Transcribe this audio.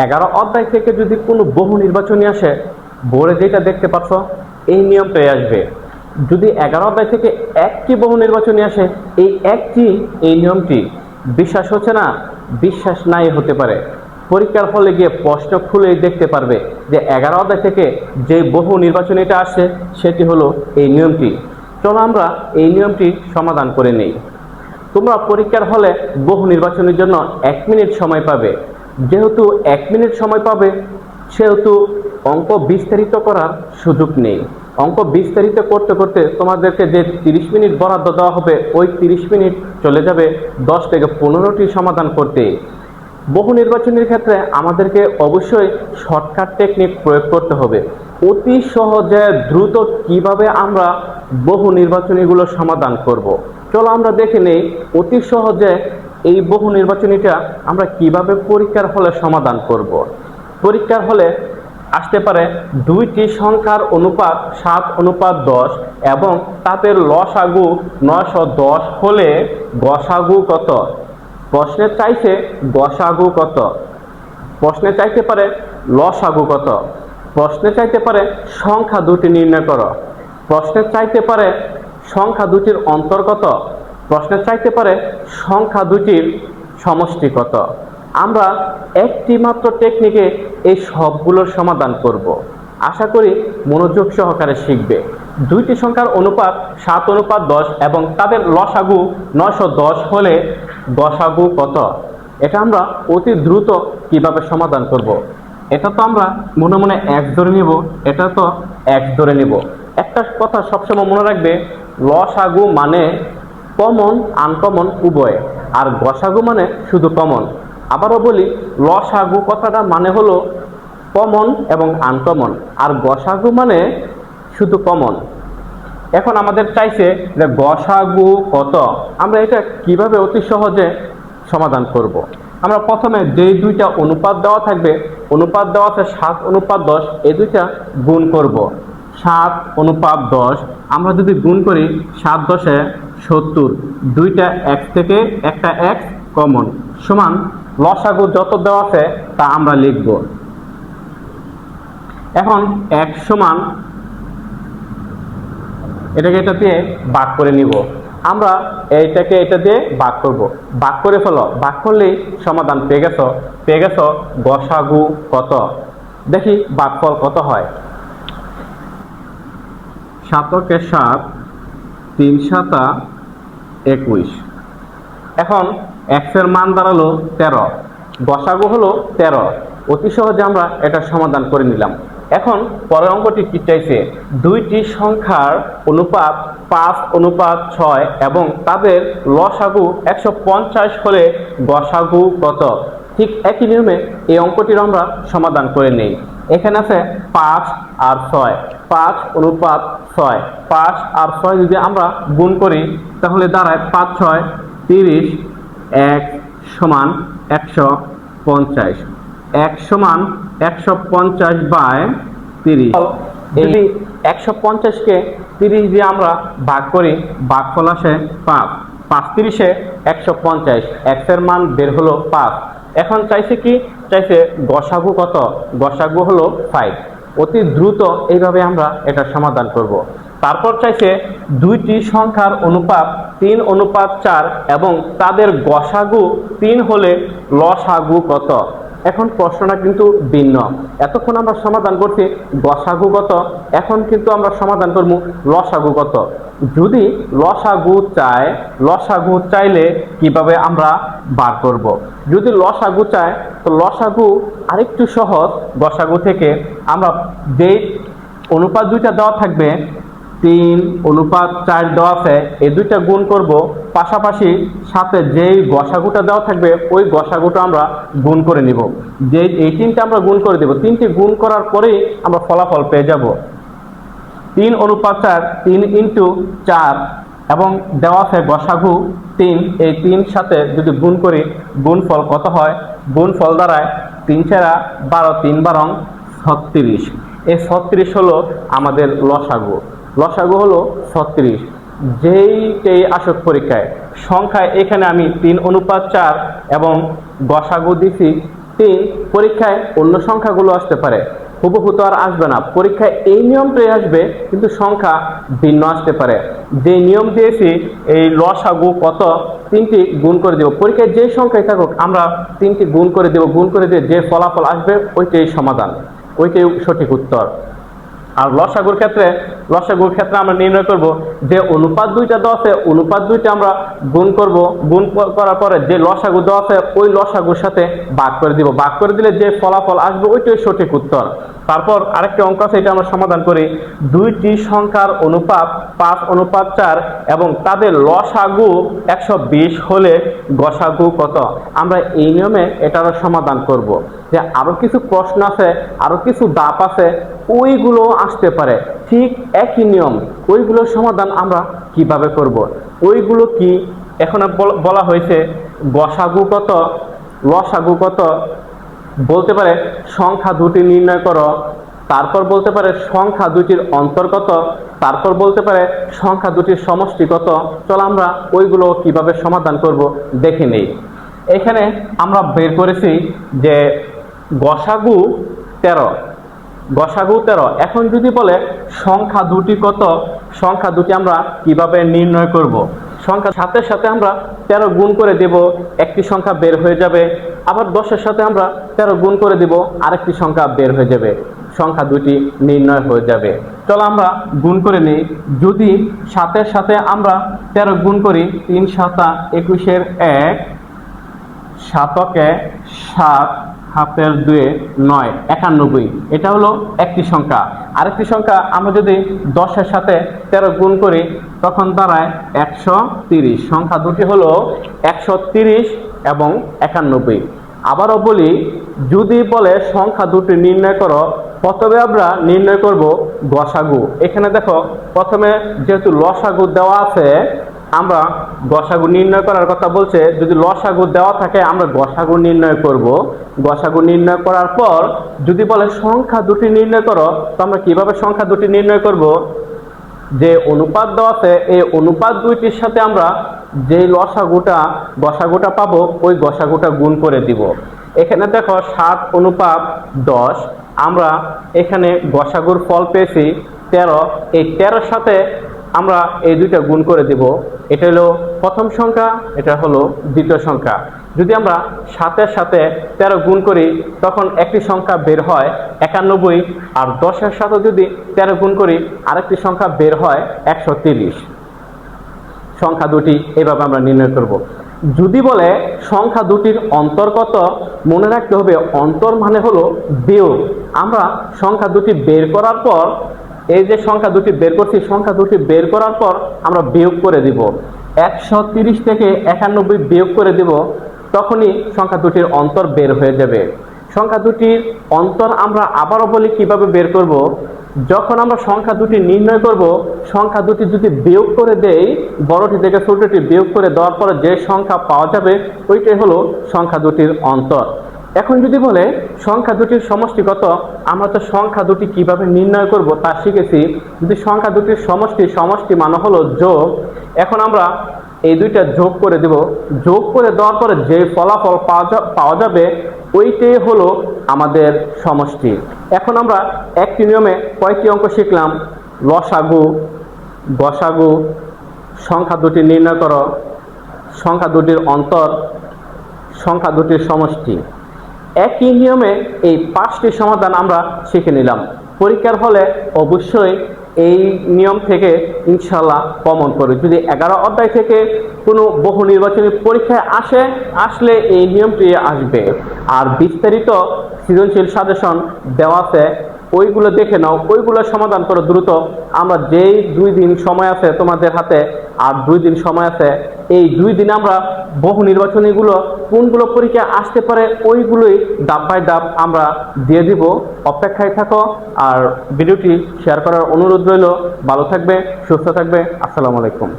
11 অধ্যায় থেকে যদি কোনো বহু নির্বাচনী আসে, বোর্ডে যেটা দেখতে পাচ্ছ এই নিয়মটাই আসবে। যদি 11 অধ্যায় থেকে একটি বহু নির্বাচনী আসে, এই নিয়মটি বিশ্বাস হচ্ছে না, বিশ্বাস নাই হতে পারে। পরীক্ষার হলে গিয়ে প্রশ্ন খুলেই দেখতে পারবে যে 11 অধ্যায় থেকে যে বহু নির্বাচনীটা আসে সেটি হলো এই নিয়মটি। চলো আমরা এই নিয়মটি সমাধান করে নেই। তোমরা পরীক্ষার হলে বহু নির্বাচনের জন্য 1 মিনিট সময় পাবে। যেহেতু 1 মিনিট সময় পাবে, সেহেতু অঙ্ক বিস্তারিত করার সুযোগ নেই। অঙ্ক বিস্তারিত করতে করতে তোমাদেরকে যে 30 মিনিট বরাদ্দ দেওয়া হবে, ওই 30 মিনিট চলে যাবে 10 থেকে 15টি সমাধান করতে। বহু নির্বাচনের ক্ষেত্রে আমাদেরকে অবশ্যই শর্টকাট টেকনিক প্রয়োগ করতে হবে। অতি সহজে দ্রুত কিভাবে আমরা বহু নির্বাচনীগুলো সমাধান করব। চলো আমরা দেখে নেই অতি সহজে এই বহু নির্বাচনীটা আমরা কিভাবে পরীক্ষার হলে সমাধান করব। পরীক্ষার হলে আসতে পারে দুইটি সংখ্যার অনুপাত 7:10 এবং তাদের লসাগু 910 হলে গসাগু কত। প্রশ্নে চাইছে গসাগু কত, প্রশ্নে চাইতে পারে লসাগু কত, প্রশ্নে চাইতে পারে সংখ্যা দুটি নির্ণয় করো, প্রশ্নে চাইতে পারে সংখ্যা দুটির অন্তর কত, প্রশ্নে চাইতে পারে সংখ্যা দুটির সমষ্টি কত। আমরা একটি মাত্র টেকনিকে এই সবগুলোর সমাধান করব। আশা করি মনোযোগ সহকারে শিখবে। দুইটি সংখ্যার অনুপাত 7:10 এবং তাদের লসাগু 910 হলে গসাগু কত। এটা আমরা অতি দ্রুত কিভাবে সমাধান করব। এটা তো আমরা মনে মনে x ধরে নিব, এটা তো x ধরে নিব। একটা কথা সবসময় মনে রাখবে, লসাগু মানে কমন আনকমন উভয়, আর গসাগু মানে শুধু কমন। আবারও বলি, লসাগু কথাটা মানে হলো কমন এবং আনকমন, আর গসাগু মানে শুধু কমন। এখন আমাদের চাইছে যে গসাগু কত। আমরা এটা কিভাবে অতি সহজে সমাধান করব। আমরা প্রথমে যেই দুইটা অনুপাত দেওয়া থাকবে, অনুপাত দেওয়া আছে 7:10, এই দুইটা গুণ করব। 7:10 আমরা যদি গুণ করি 7×10 70, দুইটা x থেকে একটা x কমন, সমান লসাগু যত দেওয়া আছে তা আমরা লিখব। এখন x সমান এটাকে এটা দিয়ে ভাগ করে নিব। আমরা এইটাকে এটা দিয়ে ভাগ করব, ভাগ করে ফেলো। ভাগ করলেই সমাধান পেয়ে গেছো গসাগু কত। দেখি ভাগফল কত হয়। 7×7 3 7 21। এখন x এর মান দাঁড়ালো 13, গসাগু হলো 13। অতি সহজে আমরা এটা সমাধান করে নিলাম। এখন পরের অঙ্কটি কি চাইছে, দুইটি সংখ্যার অনুপাত 5:6 এবং তাদের লসাগু 150 হলে গসাগু কত। ঠিক একই নিয়মে এই অঙ্কটির আমরা সমাধান করে নেই। এখানে আছে 5 আর 6, 5:6, 5 আর 6 যদি আমরা গুণ করি তাহলে দাঁড়ায় 5×6 30, x সমান 150, x সমান 150/30। যদি 150কে 30 দিয়ে আমরা ভাগ করি, ভাগফল আসে 5, 5×30 150, x এর মান বের হলো 5। এখন চাইছে কি, চাইছে গসাগু কত। গসাগু হলো 5। অতি দ্রুত এইভাবে আমরা এটা সমাধান করব। তারপর চাইছে দুইটি সংখ্যার অনুপাত 3:4 এবং তাদের গসাগু 3 হলে লসাগু কত। এখন প্রশ্নটা কিন্তু ভিন্ন। এতক্ষণ আমরা সমাধান করছি গসাগু কত, এখন কিন্তু আমরা সমাধান করব লসাগু কত। যদি লসাগু চাইলে কিভাবে আমরা বার করব। যদি লসাগু চাই তো লসাগু আরেকটু সহজ। গসাগু থেকে আমরা যেই অনুপাত দুইটা দেওয়া থাকবে 3:4 দেওয়া আছে, এই দুইটা গুণ করব, পাশাপাশি সাথে যেই গসাগুটা দেওয়া থাকবে ওই গসাগুটা আমরা গুণ করে নিব। যে এই 3টা আমরা গুণ করে দেব, 3টি গুণ করার পরেই আমরা ফলাফল পেয়ে যাব। 3:4, 3 × 4 এবং দেওয়া আছে গসাগু 3। এই 3 সাথে যদি গুণ করি গুণফল কত হয়, গুণফল দাঁড়ায় 3×4 12, 3×12 36। এই 36 হলো আমাদের লসাগু। লসাগু হলো 36। যেইটাই আসুক পরীক্ষায় সংখ্যায়, এখানে আমি 3:4 এবং গসাগু দিছি 3 পরীক্ষায় অন্য সংখ্যাগুলো আসতে পারে, হুবহু তো আর আসবে না, পরীক্ষায় এই নিয়মটাই আসবে কিন্তু সংখ্যা ভিন্ন আসতে পারে। যে নিয়ম দিয়েছি এই লসাগু কত 3টি গুণ করে দেব, পরীক্ষায় যে সংখ্যাই থাকুক আমরা 3টি গুণ করে দেব, গুণ করে দিয়ে যে ফলাফল আসবে ওইটাই সমাধান, ওইটাই সঠিক উত্তর। আর লসাগুর ক্ষেত্রে আমরা নির্ণয় করব যে অনুপাত দুইটা দেওয়া আছে, অনুপাত দুইটা আমরা গুণ করব, গুণ করার পরে যে লসাগু দেওয়া আছে ওই লসাগুর সাথে ভাগ করে দিব, ভাগ করে দিলে যে ফলাফল আসবে ওইটাই সঠিক উত্তর। তারপর আরেকটি অঙ্ক আছে, এটা আমরা সমাধান করি। দুইটি সংখ্যার অনুপাত 5:4 এবং তাদের লসাগু 120 হলে গসাগু কত। আমরা এই নিয়মে এটারও সমাধান করব। যে আরো কিছু প্রশ্ন আছে, আরো কিছু ধাপ আছে, ওইগুলো আসতে পারে ঠিক একই নিয়ম, ওইগুলোর সমাধান আমরা কিভাবে করব, ওইগুলো কি এখন বলা হয়েছে গসাগু কত, লসাগু কত, বলতে পারে সংখ্যা দুটি নির্ণয় করো, তারপর বলতে পারে সংখ্যা দুটির অন্তর্গত, তারপর বলতে পারে সংখ্যা দুটির সমষ্টি কত। চলো আমরা ওইগুলো কিভাবে সমাধান করব দেখে নেই। এখানে আমরা বের করেছি যে গসাগু 13, গসাগু 13। এখন যদি বলে সংখ্যা দুটি কত, সংখ্যা দুটি আমরা কিভাবে নির্ণয় করব। সংখ্যার সাথে সাথে আমরা 13 গুণ করে দেব, একটি সংখ্যা বের হয়ে যাবে, আবার 10-এর সাথে আমরা 13 গুণ করে দেব, আরেকটি সংখ্যা বের হয়ে যাবে, সংখ্যা দুটি নির্ণয় হয়ে যাবে। চলো আমরা গুণ করে নিই। যদি 7-এর সাথে আমরা 13 গুণ করি, 3 7 21-এর 1, 7-কে 7, হাফের 2 9, 91, এটা হলো একটি সংখ্যা। আরেকটি সংখ্যা আমরা যদি 10-এর সাথে 13 গুণ করি তখন দাঁড়ায় 130, সংখ্যা দুটি হলো 130 এবং 91। আবারও বলি, যদি বলে সংখ্যা দুটি নির্ণয় করো, প্রথমে আমরা নির্ণয় করব গসাগু। এখানে দেখো প্রথমে যেহেতু লসাগু দেওয়া আছে আমরা গসাগু নির্ণয় করার কথা বলছে, যদি লসাগু দেওয়া থাকে আমরা গসাগু নির্ণয় করব। গসাগু নির্ণয় করার পর যদি বলে সংখ্যা দুটি নির্ণয় করো, তো আমরা কিভাবে সংখ্যা দুটি নির্ণয় করব, যে অনুপাত দেওয়া আছে এই অনুপাত দুইটির সাথে আমরা যে গসাগুটা পাবো ওই গসাগুটা গুণ করে দিব। এখানে দেখো 7:10, আমরা এখানে গসাগুর ফল পেয়েছি 13, এই 13-এর সাথে আমরা এই দুইটা গুণ করে দিব, এটা হলো প্রথম সংখ্যা, এটা হলো দ্বিতীয় সংখ্যা। যদি আমরা 7-এর সাথে 13 গুণ করি তখন একটি সংখ্যা বের হয় 91, আর 10-এর সাথে যদি 13 গুণ করি আরেকটি সংখ্যা বের হয় 130। সংখ্যা দুটি এইভাবে আমরা নির্ণয় করব। যদি বলে সংখ্যা দুটির অন্তর কত, মনে রাখতে হবে অন্তর মানে হলো বিয়োগ। আমরা সংখ্যা দুটি বের করার পর, এই যে সংখ্যা দুটি বের করছি, সংখ্যা দুটি বের করার পর আমরা বিয়োগ করে দিব, 130 থেকে 91 বিয়োগ করে দিব, তখনই সংখ্যা দুটির অন্তর বের হয়ে যাবে। সংখ্যা দুটির অন্তর আমরা আবারও বলি কিভাবে বের করব। যখন আমরা সংখ্যা দুটি নির্ণয় করব, সংখ্যা দুটি যদি বিয়োগ করে দেই, বড়টি থেকে ছোটটি বিয়োগ করে দেওয়ার পরে যে সংখ্যা পাওয়া যাবে ওইটাই হলো সংখ্যা দুটির অন্তর। এখন যদি বলে সংখ্যা দুটির সমষ্টি কত, আমরা তো সংখ্যা দুটি কিভাবে নির্ণয় করব তা শিখেছি। যদি সংখ্যা দুটির সমষ্টি মানে হলো যোগ, এখন আমরা এই দুইটা যোগ করে দেব, যোগ করে দেওয়ার পরে যে ফলাফল পাওয়া যাবে ওইটাই হলো আমাদের সমষ্টি। এখন আমরা একটি নিয়মে কয়টি অঙ্ক শিখলাম, লসাগু, গসাগু, সংখ্যা দুটি নির্ণয় করো, সংখ্যা দুটির অন্তর, সংখ্যা দুটির সমষ্টি। একই নিয়মে এই 5টি সমাধান আমরা শিখে নিলাম। পরীক্ষার হলে অবশ্যই এই নিয়ম থেকে ইনশাল্লাহ কমন করবে। যদি 11 অধ্যায় থেকে কোনো বহু নির্বাচনী পরীক্ষায় আসলে এই নিয়মটি আসবে। আর বিস্তারিত সৃজনশীল সাজেশন দেওয়া আছে, ওইগুলো দেখে নাও, ওইগুলো সমাধান করো দ্রুত। আমরা যেই 2 দিন সময় আছে তোমাদের হাতে, আর 2 দিন সময় আছে, এই 2 দিনে আমরা বহু নির্বাচনীগুলো কোনগুলো পরীক্ষা আসতে পারে ওইগুলোই ধাপ বাই ধাপ আমরা দিয়ে দিব। অপেক্ষায় থাকো, আর ভিডিওটি শেয়ার করার অনুরোধ রইল। ভালো থাকবে, সুস্থ থাকবে। আসসালামু আলাইকুম।